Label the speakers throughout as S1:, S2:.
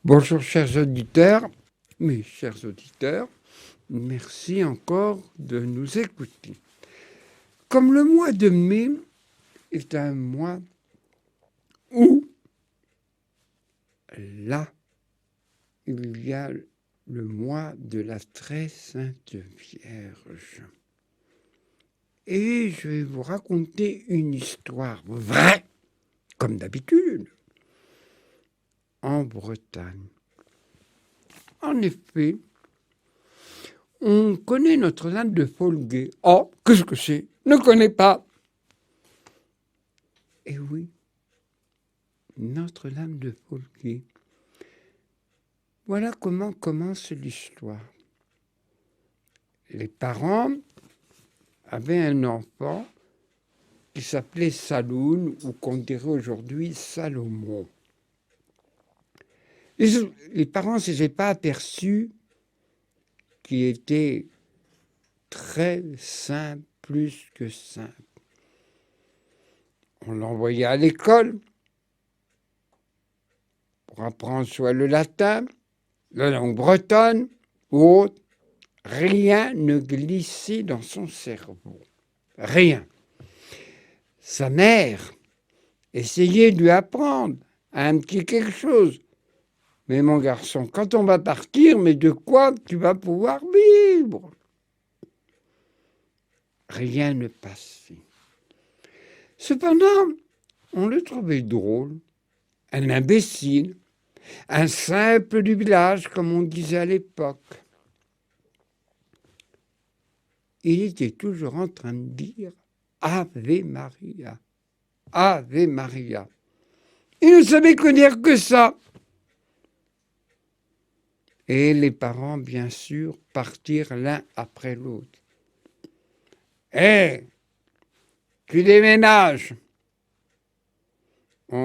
S1: Bonjour chers auditeurs, mes chers auditeurs, merci encore de nous écouter. Comme le mois de mai est un mois où, là, il y a le mois de la très sainte Vierge. Et je vais vous raconter une histoire vraie, comme d'habitude, en Bretagne. En effet, on connaît Notre-Dame de Folguet. Oh, qu'est-ce que c'est? Ne connais pas. Eh oui, Notre-Dame de Folguet. Voilà comment commence l'histoire. Les parents avaient un enfant qui s'appelait Saloun, ou qu'on dirait aujourd'hui Salomon. Les parents ne s'étaient pas aperçus qu'il était très simple, plus que simple. On l'envoyait à l'école pour apprendre soit le latin, la langue bretonne ou autre. Rien ne glissait dans son cerveau. Rien. Sa mère essayait de lui apprendre un petit quelque chose. Mais mon garçon, quand on va partir, mais de quoi tu vas pouvoir vivre? Rien ne passait. Cependant, on le trouvait drôle, un imbécile, un simple du village, comme on disait à l'époque. Il était toujours en train de dire « Ave Maria, Ave Maria ». Il ne savait que dire que ça. Et les parents, bien sûr, partirent l'un après l'autre. « Hé, tu déménages. Tu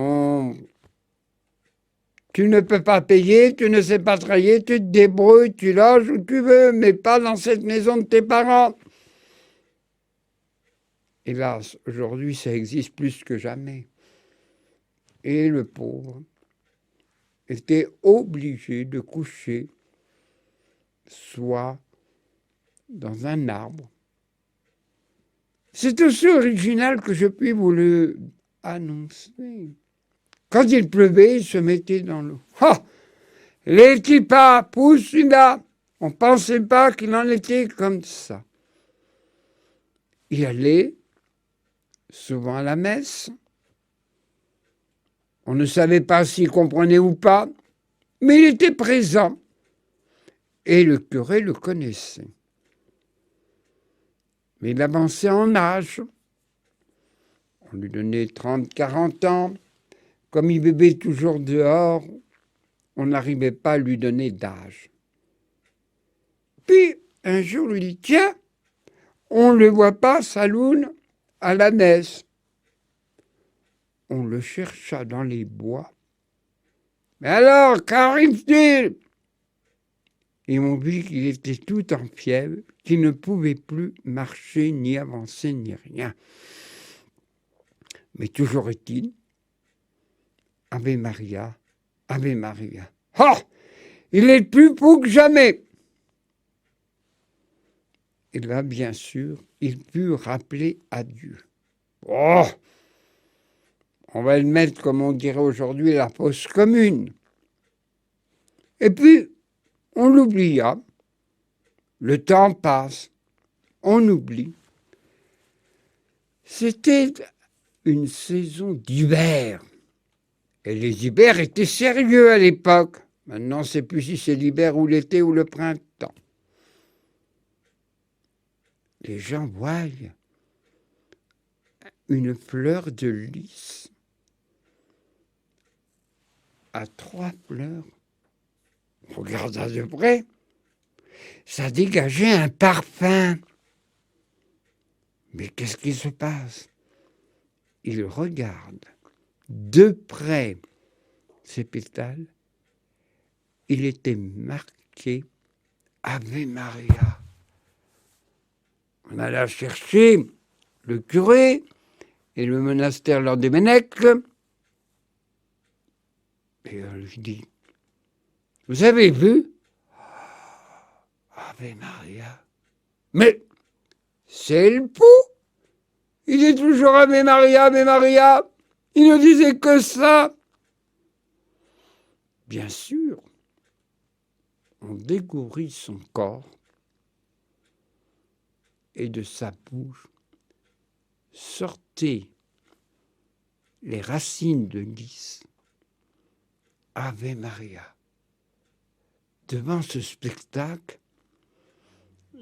S1: ne peux pas payer, tu ne sais pas travailler, tu te débrouilles, tu loges où tu veux, mais pas dans cette maison de tes parents. » Hélas, aujourd'hui, ça existe plus que jamais. Et le pauvre était obligé de coucher soit dans un arbre. C'est aussi original que je puis vous le annoncer. Quand il pleuvait, il se mettait dans l'eau. Ah, les petits pas, pousse là. On ne pensait pas qu'il en était comme ça. Il allait souvent à la messe. On ne savait pas s'il comprenait ou pas, mais il était présent. Et le curé le connaissait. Mais il avançait en âge. On lui donnait 30, 40 ans. Comme il buvait toujours dehors, on n'arrivait pas à lui donner d'âge. Puis, un jour, on lui dit « Tiens, on ne le voit pas, Saloun, à la messe. » On le chercha dans les bois. « Mais alors, qu'arrive-t-il » Ils m'ont dit qu'il était tout en fièvre, qu'il ne pouvait plus marcher, ni avancer, ni rien. Mais toujours est-il, Ave Maria, Ave Maria. Oh, il est plus fou que jamais. Et là, bien sûr, il put rappeler à Dieu. Oh, on va le mettre, comme on dirait aujourd'hui, la fosse commune. Et puis, on l'oublia. Le temps passe, on oublie. C'était une saison d'hiver. Et les hivers étaient sérieux à l'époque. Maintenant, on ne sait plus si c'est l'hiver ou l'été ou le printemps. Les gens voient une fleur de lys à 3 fleurs. On regarda de près. Ça dégageait un parfum. Mais qu'est-ce qui se passe? Il regarde de près ces pétales. Il était marqué Ave Maria. On alla chercher le curé et le monastère Lord des Ménèques. Et on lui dit Vous avez vu? Ave Maria. Mais c'est le pou. Il est toujours Ave Maria, Ave Maria. Il ne disait que ça. Bien sûr, on découvrit son corps et de sa bouche sortaient les racines de lys. Ave Maria. Devant ce spectacle,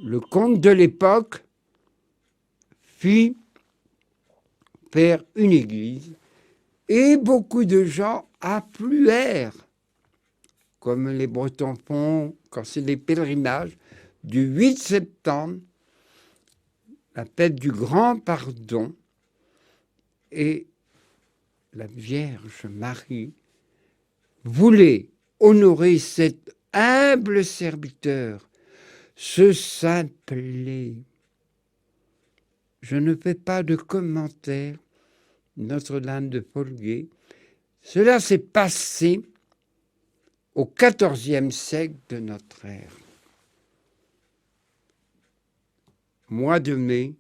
S1: le comte de l'époque fit faire une église et beaucoup de gens affluèrent, comme les Bretons font quand c'est des pèlerinages, du 8 septembre, la fête du Grand Pardon, et la Vierge Marie voulait honorer cet humble serviteur, ce simplet. Je ne fais pas de commentaires, Notre-Dame de Folguet. Cela s'est passé au XIVe siècle de notre ère. Mois de mai,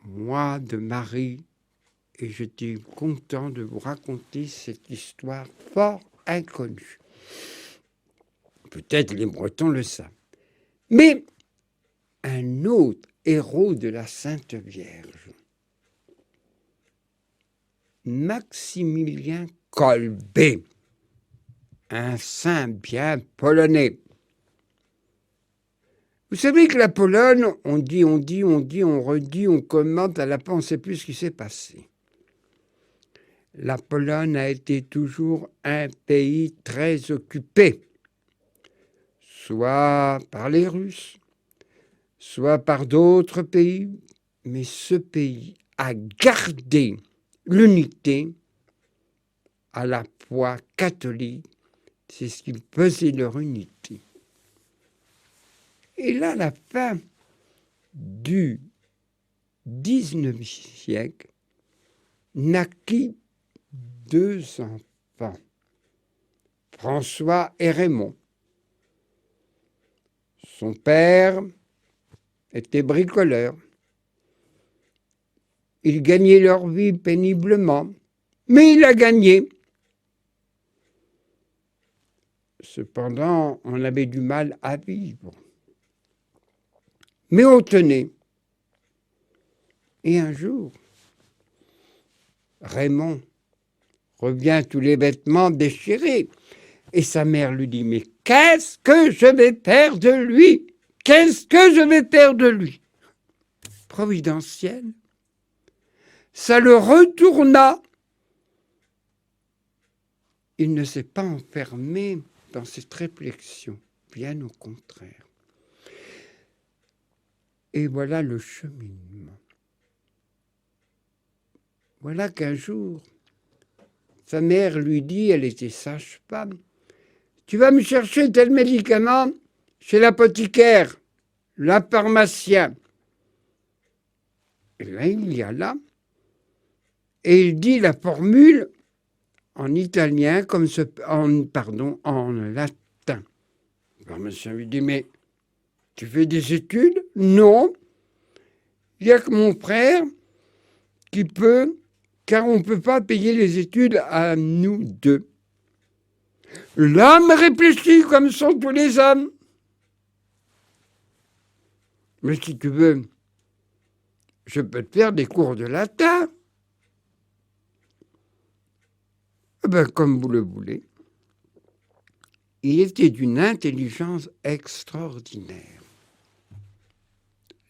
S1: mois de Marie, et j'étais content de vous raconter cette histoire fort inconnue. Peut-être les Bretons le savent. Mais un autre héros de la Sainte Vierge, Maximilien Kolbe, un saint bien polonais. Vous savez que la Pologne, on dit, on redit, on commente, à la fin on ne sait plus ce qui s'est passé. La Pologne a été toujours un pays très occupé, soit par les Russes, soit par d'autres pays, mais ce pays a gardé l'unité à la foi catholique, c'est ce qui faisait leur unité. Et là, à la fin du XIXe siècle, naquit 2 enfants, François et Raymond. Son père était bricoleur. Ils gagnaient leur vie péniblement, mais il a gagné. Cependant, on avait du mal à vivre. Mais on tenait. Et un jour, Raymond revient tous les vêtements déchirés. Et sa mère lui dit, mais qu'est-ce que je vais faire de lui? Qu'est-ce que je vais faire de lui? Providentiel. Ça le retourna. Il ne s'est pas enfermé dans cette réflexion, bien au contraire. Et voilà le cheminement. Voilà qu'un jour, sa mère lui dit, elle était sage-femme, tu vas me chercher tel médicament chez l'apothicaire, le pharmacien. Et là, il y a là, et il dit la formule en italien, en latin. Le pharmacien lui dit, mais tu fais des études? Non. Il n'y a que mon frère qui peut, car on ne peut pas payer les études à nous deux. L'homme réfléchit comme sont tous les hommes. Mais si tu veux, je peux te faire des cours de latin. Ben, comme vous le voulez. Il était d'une intelligence extraordinaire.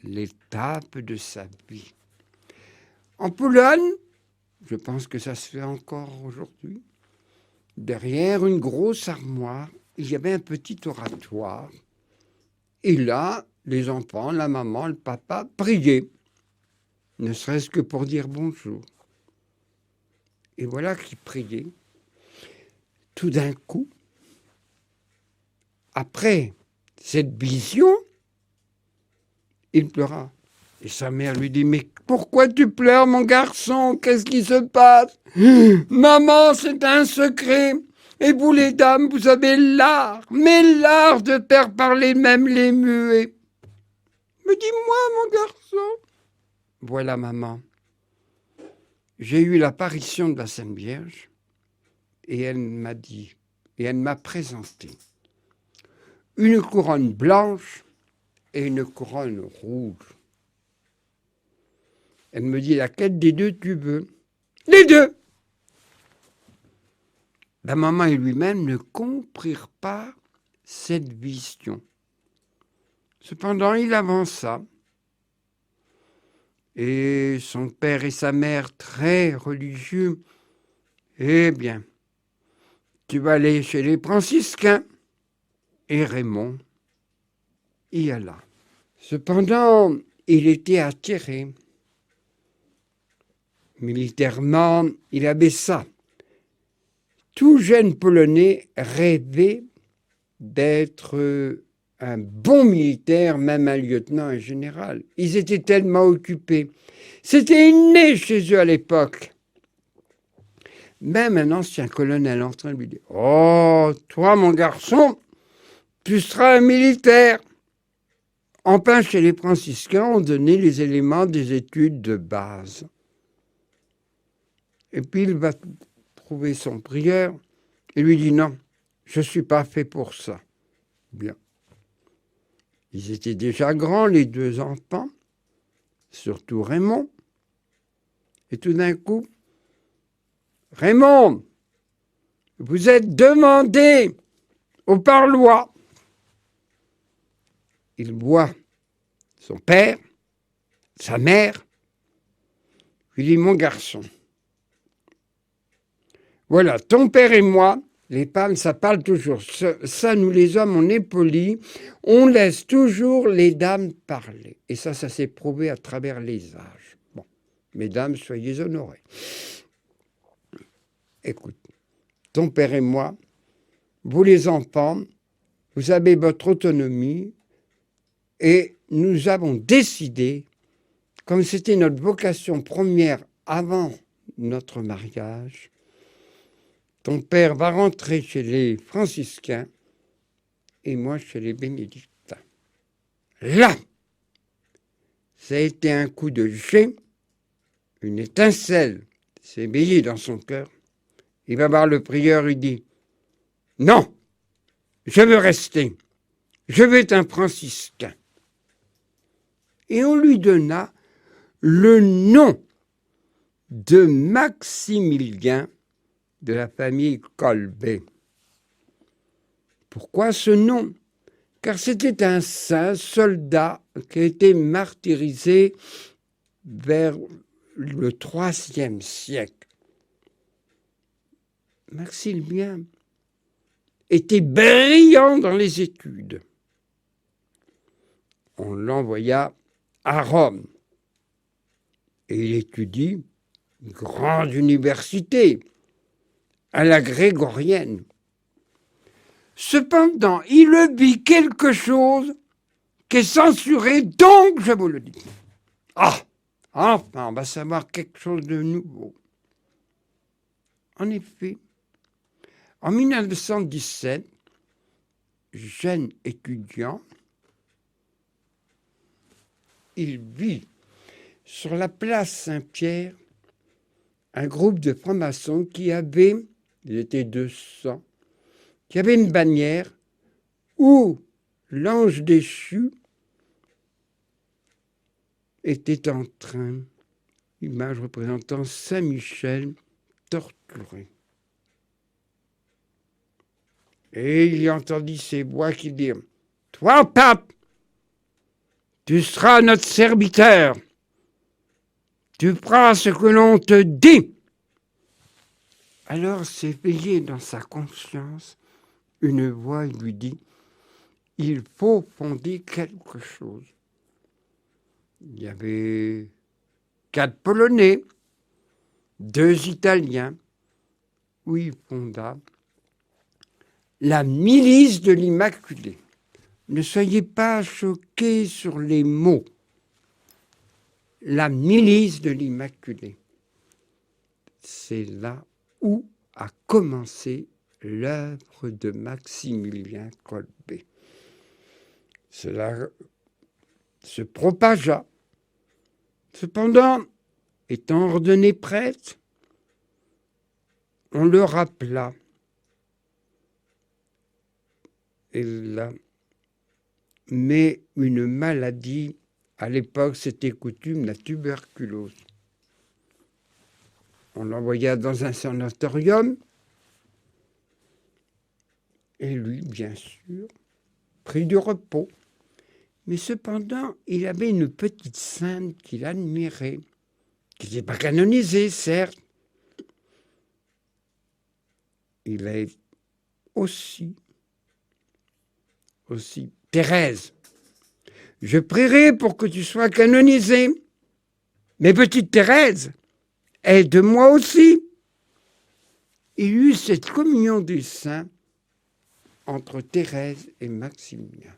S1: L'étape de sa vie. En Pologne, je pense que ça se fait encore aujourd'hui, derrière une grosse armoire, il y avait un petit oratoire. Et là, les enfants, la maman, le papa priaient, ne serait-ce que pour dire bonjour. Et voilà qu'ils priaient. Tout d'un coup, après cette vision, il pleura. Et sa mère lui dit, mais pourquoi tu pleures, mon garçon? Qu'est-ce qui se passe? Maman, c'est un secret. Et vous les dames, vous avez l'art, mais l'art de faire parler même les muets. Me dis-moi, mon garçon. Voilà, maman. J'ai eu l'apparition de la Sainte Vierge et elle m'a dit, et elle m'a présenté une couronne blanche et une couronne rouge. Elle me dit, laquelle des deux tu veux? Les deux. La maman et lui-même ne comprirent pas cette vision. Cependant, il avança. Et son père et sa mère, très religieux, eh bien, tu vas aller chez les franciscains. Et Raymond y alla. Cependant, il était attiré. Militairement, il avait ça. Tout jeune Polonais rêvait d'être un bon militaire, même un lieutenant, un général. Ils étaient tellement occupés. C'était inné chez eux à l'époque. Même un ancien colonel en train de lui dire « Oh, toi, mon garçon, tu seras un militaire !» Enfin, chez les franciscains, on donnait les éléments des études de base. Et puis, il va trouver son prieur et lui dit « Non, je ne suis pas fait pour ça. » Bien. Ils étaient déjà grands, les deux enfants, surtout Raymond. Et tout d'un coup, « Raymond, vous êtes demandé au parloir. » Il voit son père, sa mère. Il dit « Mon garçon, voilà, ton père et moi, les femmes, ça parle toujours. Ça, nous les hommes, on est polis. On laisse toujours les dames parler. Et ça s'est prouvé à travers les âges. Bon, mesdames, soyez honorées. Écoute, ton père et moi, vous les enfants, vous avez votre autonomie et nous avons décidé, comme c'était notre vocation première avant notre mariage, ton père va rentrer chez les franciscains et moi chez les bénédictins. Là, ça a été un coup de jet, une étincelle s'est éveillée dans son cœur. Il va voir le prieur, il dit « Non, je veux rester, je veux être un franciscain. » Et on lui donna le nom de Maximilien de la famille Kolbe. Pourquoi ce nom? Car c'était un saint soldat qui a été martyrisé vers le IIIe siècle. Maximilien était brillant dans les études. On l'envoya à Rome et il étudie une grande université à la grégorienne. Cependant, il vit quelque chose qui est censuré, donc je vous le dis. Ah, enfin, on va savoir quelque chose de nouveau. En effet, en 1917, jeune étudiant, il vit sur la place Saint-Pierre un groupe de francs-maçons qui avait, ils étaient 200, qui avait une bannière où l'ange déchu était en train, image représentant Saint-Michel torturé. Et il entendit ces voix qui dirent « Toi, pape, tu seras notre serviteur. Tu feras ce que l'on te dit. » Alors s'éveillait dans sa conscience une voix qui lui dit « Il faut fonder quelque chose. » Il y avait 4 Polonais, 2 Italiens, où il fonda la milice de l'Immaculée. Ne soyez pas choqués sur les mots. La milice de l'Immaculée. C'est là où a commencé l'œuvre de Maximilien Kolbe. Cela se propagea. Cependant, étant ordonné prêtre, on le rappela. Mais une maladie, à l'époque, c'était coutume, la tuberculose. On l'envoya dans un sanatorium, et lui, bien sûr, prit du repos. Mais cependant, il avait une petite sainte qu'il admirait, qui n'était pas canonisée, certes. Il a aussi, Thérèse, je prierai pour que tu sois canonisée. Mais petite Thérèse, aide-moi aussi. Il y eut cette communion des saints entre Thérèse et Maximilien.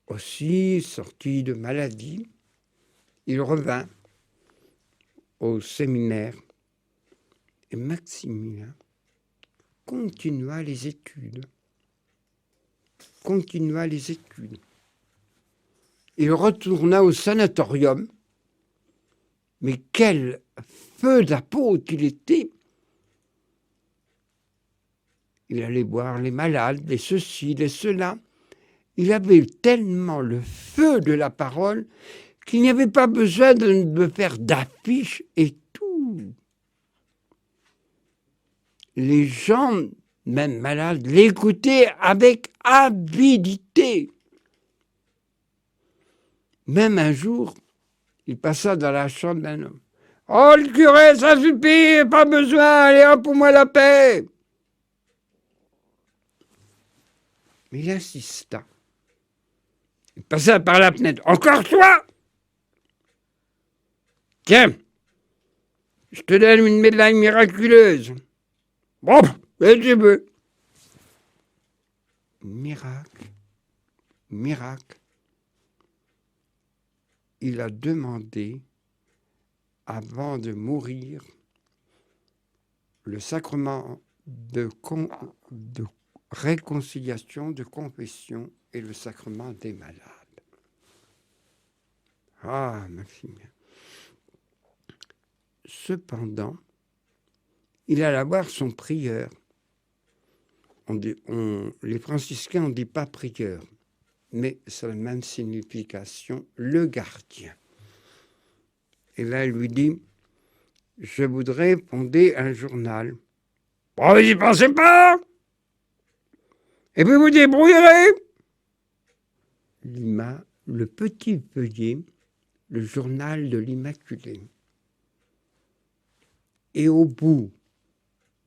S1: Aussi, sorti de maladie, il revint au séminaire et Maximilien continua les études. Il retourna au sanatorium, mais quel feu d'apôtre il était! Il allait voir les malades, les ceci, les cela. Il avait tellement le feu de la parole qu'il n'y avait pas besoin de faire d'affiches et tout. Les gens, même malades, l'écoutaient avec avidité. Même un jour, il passa dans la chambre d'un homme. « Oh, le curé, ça suffit, pas besoin, allez hop, pour moi la paix !» Mais il insista. Il passa par la fenêtre. « Encore toi ! Tiens, je te donne une médaille miraculeuse. Bon, et tu veux. » Miracle. Il a demandé, avant de mourir, le sacrement de réconciliation, de confession et le sacrement des malades. Ah, Maximilien. Cependant, il alla voir son prieur. Les franciscains, on ne dit pas prieur, mais c'est la même signification, le gardien. Et là, il lui dit, je voudrais fonder un journal. Bon, vous n'y pensez pas? Et puis vous débrouillerez. Lima, le petit feuillet, le journal de l'Immaculée. Et au bout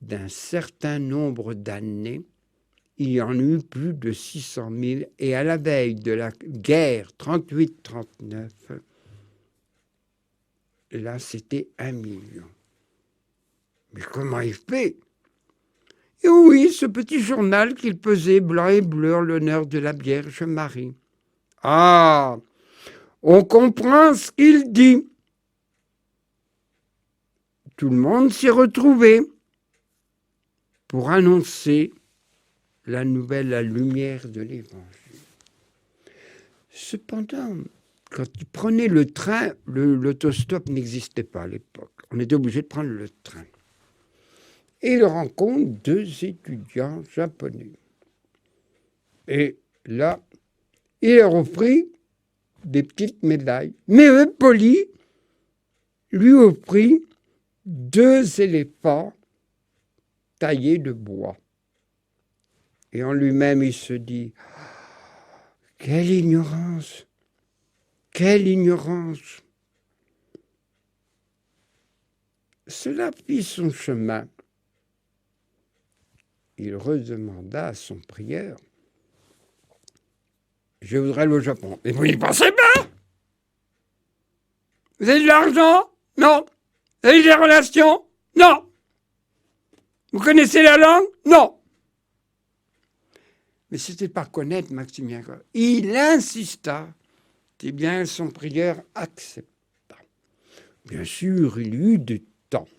S1: d'un certain nombre d'années, il y en eut plus de 600 000. Et à la veille de la guerre 38-39, là, c'était 1 million. Mais comment il fait? Et oui, ce petit journal qu'il pesait blanc et bleu en l'honneur de la Vierge Marie. Ah, on comprend ce qu'il dit. Tout le monde s'y retrouvait pour annoncer la nouvelle, la lumière de l'Évangile. Cependant, quand il prenait le train, l'autostop n'existait pas à l'époque. On était obligé de prendre le train. Et il rencontre 2 étudiants japonais. Et là, il leur offrit des petites médailles. Mais eux, poli, lui offrit 2 éléphants taillés de bois. Et en lui-même, il se dit, quelle ignorance! Quelle ignorance! Cela fit son chemin. Il redemanda à son prieur, je voudrais aller au Japon. Mais vous n'y pensez pas? Vous avez de l'argent? Non. Vous avez des relations? Non. Vous connaissez la langue? Non. Mais c'était pas connaître Maximilien. Il insista. Eh bien, son prieur accepta. Bien sûr, il eut du temps.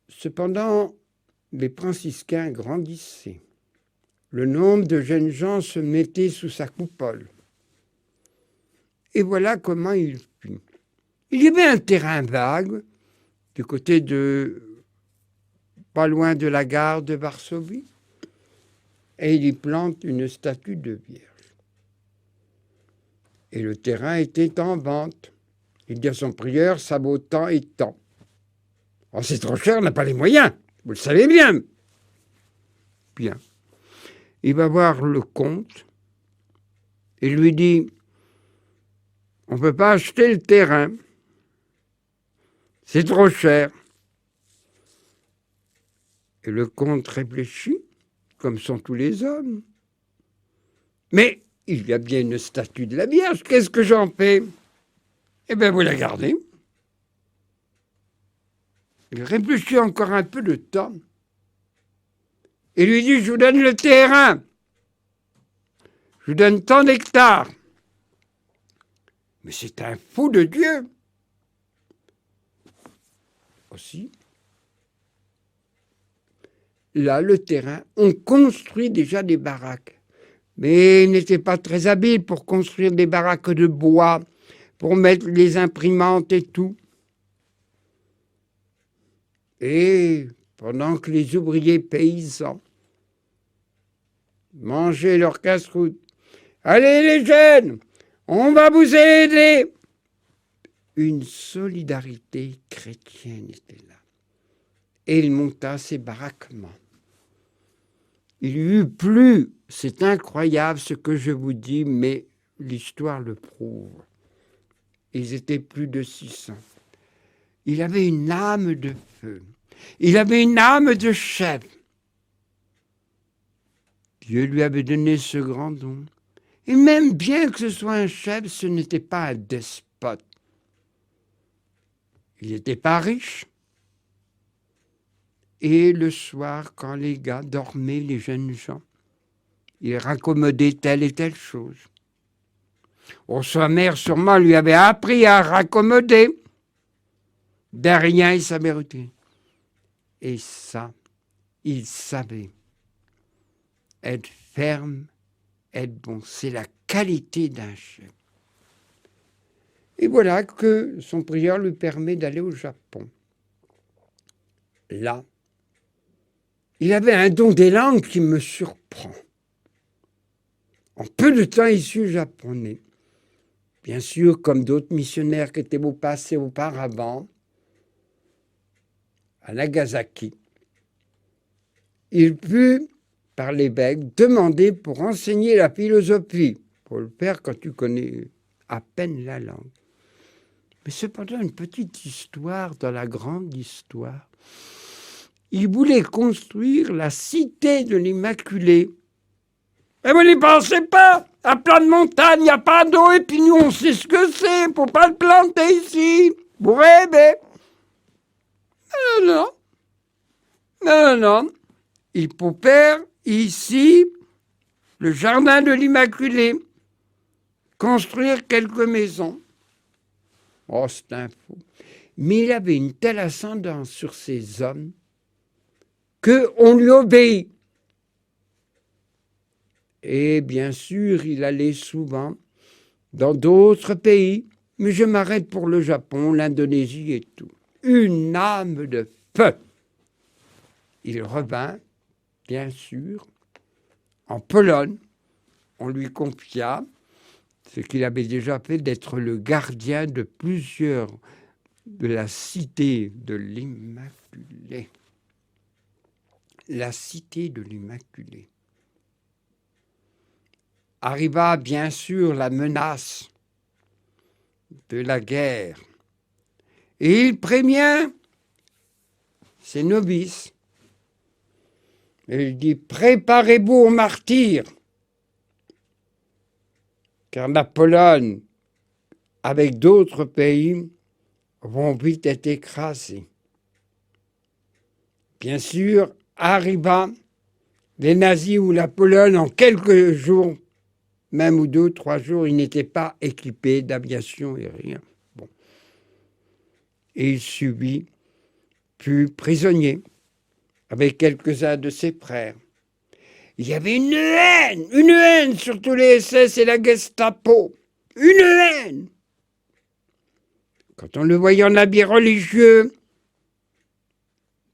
S1: Cependant, les franciscains grandissaient. Le nombre de jeunes gens se mettait sous sa coupole. Et voilà comment il fut. Il y avait un terrain vague du côté de, pas loin de la gare de Varsovie, et il y plante une statue de Vierge. Et le terrain était en vente. Il dit à son prieur, ça vaut tant et tant. Oh, c'est trop cher, on n'a pas les moyens, vous le savez bien. Bien. Il va voir le comte et lui dit, on ne peut pas acheter le terrain, c'est trop cher. Et le comte réfléchit, comme sont tous les hommes. Mais il y a bien une statue de la Vierge, qu'est-ce que j'en fais? Eh bien, vous la gardez. Il réfléchit encore un peu de temps et lui dit, je vous donne le terrain, je vous donne tant d'hectares. Mais c'est un fou de Dieu. Aussi, là, le terrain, on construit déjà des baraques. Mais il n'était pas très habile pour construire des baraques de bois, pour mettre les imprimantes et tout. Et pendant que les ouvriers paysans mangeaient leur casse-croûte, « Allez les jeunes, on va vous aider !» Une solidarité chrétienne était là. Et il monta ses baraquements. Il y eut plus, c'est incroyable ce que je vous dis, mais l'histoire le prouve. Ils étaient plus de 600. Il avait une âme de feu. Il avait une âme de chef. Dieu lui avait donné ce grand don. Et même bien que ce soit un chef, ce n'était pas un despote. Il n'était pas riche. Et le soir, quand les gars dormaient, les jeunes gens, il raccommodait telle et telle chose. Sa mère, sûrement, lui avait appris à raccommoder. De rien, il savait retirer. Et ça, il savait. Être ferme, être bon, c'est la qualité d'un chef. Et voilà que son prieur lui permet d'aller au Japon. Là, il avait un don des langues qui me surprend. En peu de temps, il fut japonais. Bien sûr, comme d'autres missionnaires qui étaient passés auparavant, à Nagasaki, il put, par l'évêque, demander pour enseigner la philosophie. Pour le faire quand tu connais à peine la langue. Mais cependant, une petite histoire dans la grande histoire. Il voulait construire la cité de l'Immaculée. Et vous n'y pensez pas? À plat de montagne, il n'y a pas d'eau, et puis nous, on sait ce que c'est. Il ne faut pas le planter ici. Vous rêvez? Non. Il faut faire ici le jardin de l'Immaculée. Construire quelques maisons. Oh, c'est un fou. Mais il avait une telle ascendance sur ces hommes qu'on lui obéit. Et bien sûr, il allait souvent dans d'autres pays, mais je m'arrête pour le Japon, l'Indonésie et tout. Une âme de feu. Il revint, bien sûr, en Pologne. On lui confia ce qu'il avait déjà fait, d'être le gardien de plusieurs de la cité de l'Immaculée. La cité de l'Immaculée. Arriva bien sûr la menace de la guerre. Et il prévient ses novices. Et il dit, préparez-vous au martyre, car la Pologne, avec d'autres pays, vont vite être écrasés. Bien sûr, arriva les nazis ou la Pologne en quelques jours, même ou 2 ou 3 jours, ils n'étaient pas équipés d'aviation et rien. Bon. Et il subit fut prisonnier avec quelques-uns de ses frères. Il y avait une haine sur tous les SS et la Gestapo. Une haine. Quand on le voyait en habit religieux,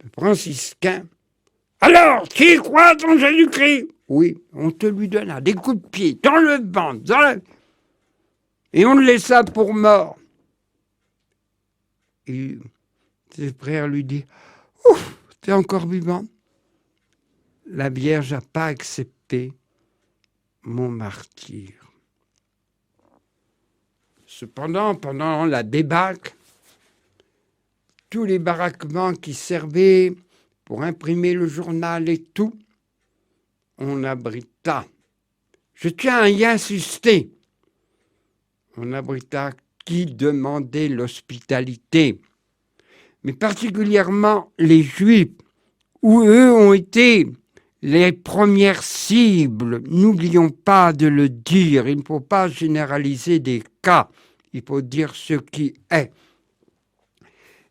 S1: le franciscain, « Alors, qui croit en Jésus-Christ ?» Oui, on te lui donna des coups de pied dans le ventre, et on le laissa pour mort. Et ses frères lui disent, « Ouf, t'es encore vivant ?» La Vierge n'a pas accepté mon martyre. Cependant, pendant la débâcle, tous les baraquements qui servaient pour imprimer le journal et tout, on abrita. Je tiens à y insister. On abrita qui demandait l'hospitalité, mais particulièrement les Juifs, où eux ont été les premières cibles. N'oublions pas de le dire, il ne faut pas généraliser des cas, il faut dire ce qui est.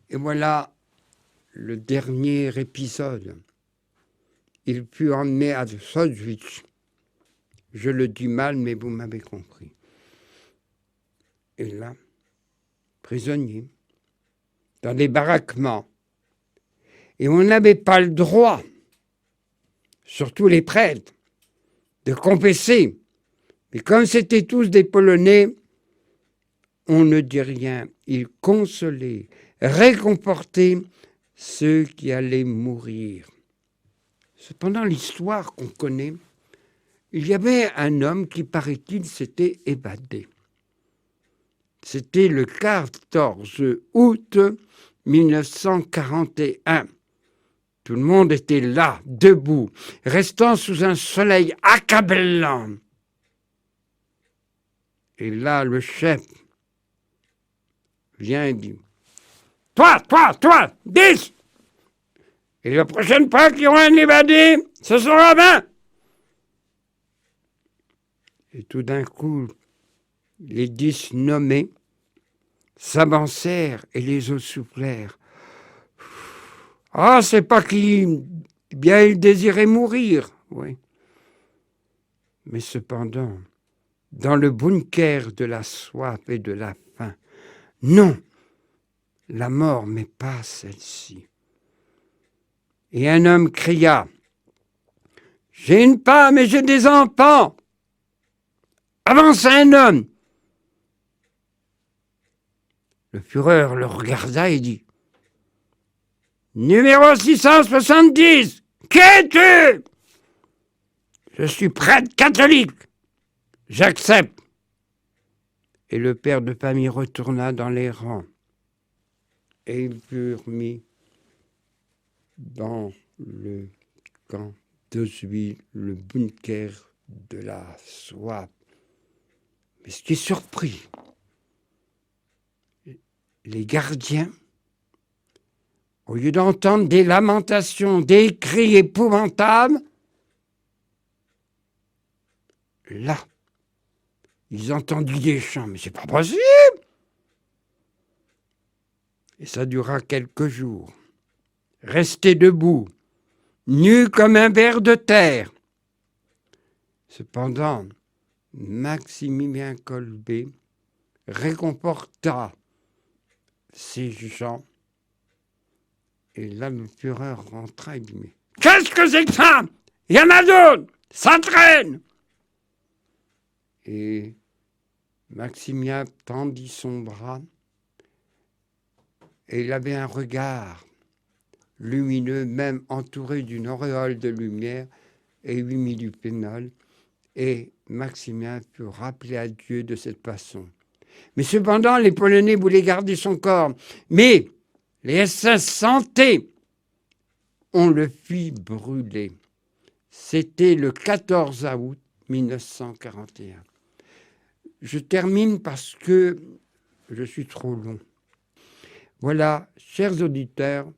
S1: Et voilà le dernier épisode. Il fut emmené à Auschwitz. Je le dis mal, mais vous m'avez compris. Et là, prisonnier, dans des baraquements. Et on n'avait pas le droit, surtout les prêtres, de confesser. Mais comme c'était tous des Polonais, on ne dit rien. Ils consolaient, réconfortaient ceux qui allaient mourir. Cependant, l'histoire qu'on connaît, il y avait un homme qui, paraît-il, s'était évadé. C'était le 14 août 1941. Tout le monde était là, debout, restant sous un soleil accablant. Et là, le chef vient et dit, « Toi, 10 ! Et la prochaine fois qu'il y aura un évadé, ce sera 20 !» Et tout d'un coup, les 10 nommés s'avancèrent et les autres soufflèrent. Ah, c'est pas qu'ils bien ils désiraient mourir, oui. Mais cependant, dans le bunker de la soif et de la faim, non, la mort, mais pas celle-ci. Et un homme cria, « J'ai une femme et j'ai des enfants !» Avance un homme. Le Führer le regarda et dit, « Numéro 670, qui es-tu ? » « Je suis prêtre catholique. J'accepte. » Et le père de famille retourna dans les rangs. Et ils furent mis dans le camp d'Auschwitz, le bunker de la soif. Mais ce qui est surpris, les gardiens, au lieu d'entendre des lamentations, des cris épouvantables, là, ils entendirent des chants. Mais c'est pas possible! Et ça dura quelques jours. Restés debout, nus comme un ver de terre. Cependant, Maximilien Kolbe réconforta ces gens. Et là, le Führer rentra et dit, mais qu'est-ce que c'est que ça? Il y en a d'autres, ça traîne. Et Maximilien tendit son bras et il avait un regard lumineux, même entouré d'une auréole de lumière, et lui mit du pénol. Et Maximilien put rappeler à Dieu de cette façon. Mais cependant, les Polonais voulaient garder son corps. Mais les SS sentaient. On le fit brûler. C'était le 14 août 1941. Je termine parce que je suis trop long. Voilà, chers auditeurs,